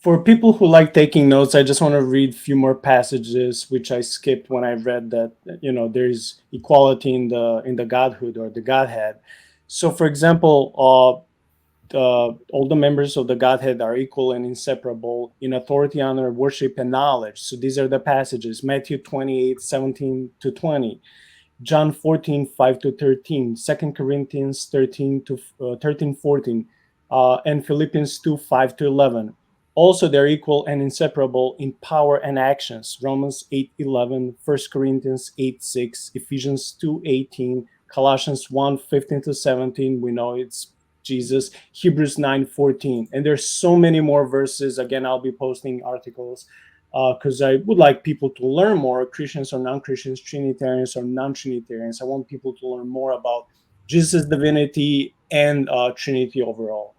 For people who like taking notes, I just want to read a few more passages which I skipped when I read that there's equality in the Godhood or the Godhead. So, for example, all the members of the Godhead are equal and inseparable in authority, honor, worship, and knowledge. So these are the passages: Matthew 28:17-20, John 14:5-13, 2 Corinthians 13:14, and Philippians 2:5-11. Also, they're equal and inseparable in power and actions: Romans 8:11, 1 Corinthians 8:6, Ephesians 2:18, Colossians 1:15-17. We know it's Jesus, Hebrews 9:14. And there's so many more verses. Again, I'll be posting articles because I would like people to learn more, Christians or non-Christians, Trinitarians or non-Trinitarians. I want people to learn more about Jesus' divinity and Trinity overall.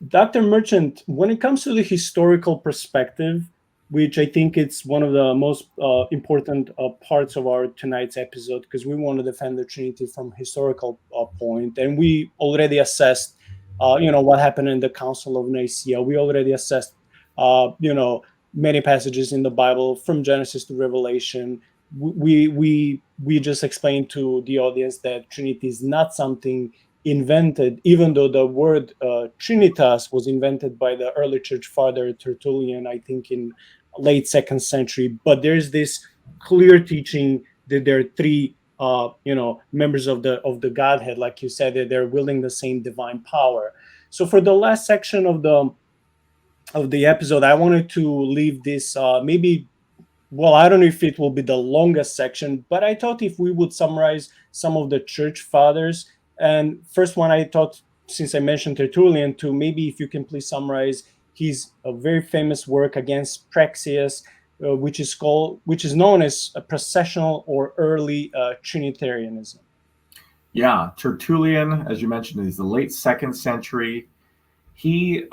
Dr. Merchant, when it comes to the historical perspective, which I think it's one of the most important parts of our tonight's episode, because we want to defend the Trinity from historical point, and we already assessed, what happened in the Council of Nicaea. We already assessed, many passages in the Bible from Genesis to Revelation. We just explained to the audience that Trinity is not something invented, even though the word Trinitas was invented by the early church father Tertullian, I think in late 2nd century. But there's this clear teaching that there are three, members of the Godhead, like you said, that they're wielding the same divine power. So for the last section of the episode, I wanted to leave this maybe. Well, I don't know if it will be the longest section, but I thought if we would summarize some of the church fathers. And first one, I thought, since I mentioned Tertullian, to maybe if you can please summarize his very famous work against Praxeas, which is known as a processional or early Trinitarianism. Yeah, Tertullian, as you mentioned, is the late 2nd century. He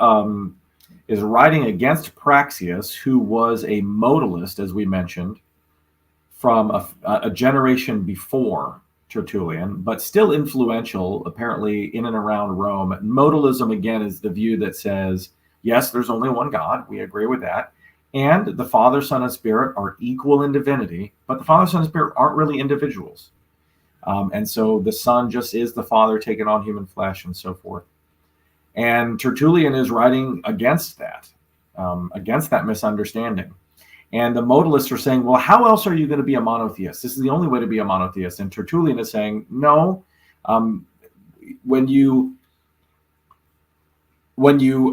is writing against Praxeas, who was a modalist, as we mentioned, from a generation before Tertullian, but still influential, apparently, in and around Rome. Modalism, again, is the view that says, yes, there's only one God. We agree with that. And the Father, Son, and Spirit are equal in divinity, but the Father, Son, and Spirit aren't really individuals. And so the Son just is the Father taking on human flesh and so forth. And Tertullian is writing against that misunderstanding. And the modalists are saying, well, how else are you going to be a monotheist? This is the only way to be a monotheist. And Tertullian is saying, no, when you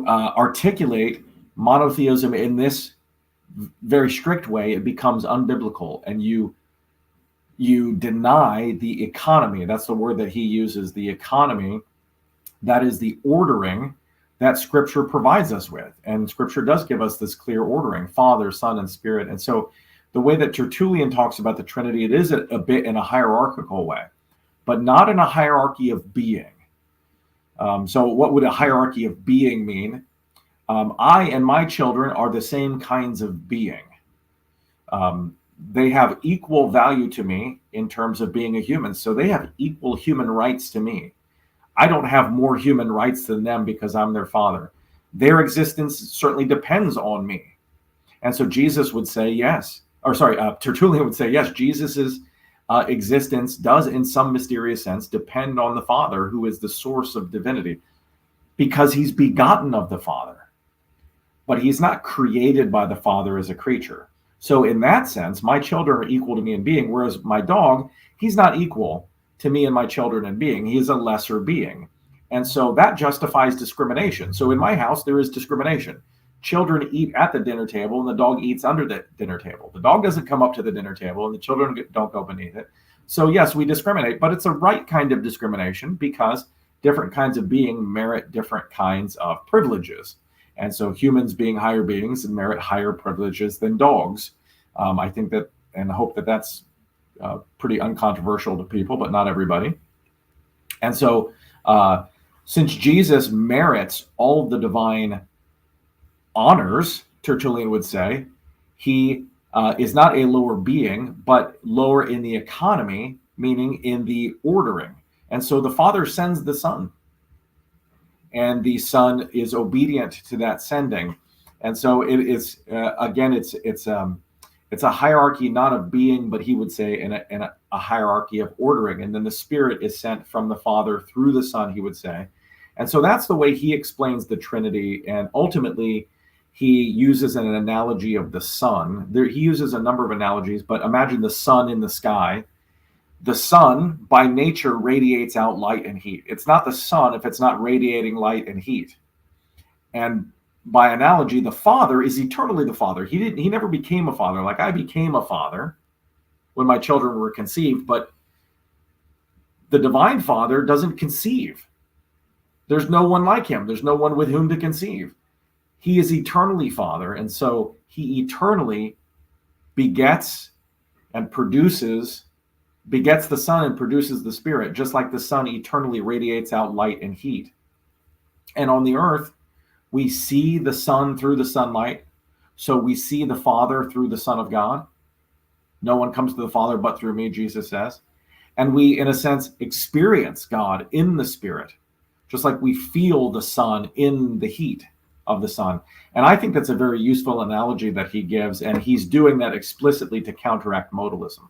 articulate monotheism in this very strict way, it becomes unbiblical, and you deny the economy. That's the word that he uses, the economy. That is the ordering that Scripture provides us with. And Scripture does give us this clear ordering: Father, Son, and Spirit. And so the way that Tertullian talks about the Trinity, it is a bit in a hierarchical way, but not in a hierarchy of being. So what would a hierarchy of being mean? I and my children are the same kinds of being. They have equal value to me in terms of being a human. So they have equal human rights to me. I don't have more human rights than them because I'm their father. Their existence certainly depends on me. And so Jesus would say yes, Tertullian would say yes, Jesus's existence does in some mysterious sense depend on the Father, who is the source of divinity, because he's begotten of the Father. But he's not created by the Father as a creature. So in that sense, my children are equal to me in being, whereas my dog, he's not equal to me and my children in being. He is a lesser being. And so that justifies discrimination. So in my house, there is discrimination. Children eat at the dinner table and the dog eats under the dinner table. The dog doesn't come up to the dinner table and the children don't go beneath it. So yes, we discriminate, but it's a right kind of discrimination because different kinds of being merit different kinds of privileges. And so humans, being higher beings, merit higher privileges than dogs. I think that and hope that that's pretty uncontroversial to people, but not everybody. And so since Jesus merits all of the divine honors, Tertullian would say, he is not a lower being, but lower in the economy, meaning in the ordering. And so the Father sends the Son. and the Son is obedient to that sending. And so it is again, it's a hierarchy not of being, but he would say in a hierarchy of ordering. And then the Spirit is sent from the Father through the Son, he would say. And so that's the way he explains the Trinity. And ultimately, he uses an analogy of the sun. He uses a number of analogies, but imagine the sun in the sky. The sun, by nature, radiates out light and heat. It's not the sun if it's not radiating light and heat. And by analogy, the Father is eternally the Father. He never became a father. Like I became a father when my children were conceived, but the divine Father doesn't conceive. There's no one like him. There's no one with whom to conceive. He is eternally Father, and so he eternally begets the Son and produces the Spirit, just like the sun eternally radiates out light and heat. And on the earth, we see the Son through the sunlight, so we see the Father through the Son of God. No one comes to the Father but through me, Jesus says. And we, in a sense, experience God in the Spirit, just like we feel the sun in the heat of the sun. And I think that's a very useful analogy that he gives, and he's doing that explicitly to counteract modalism.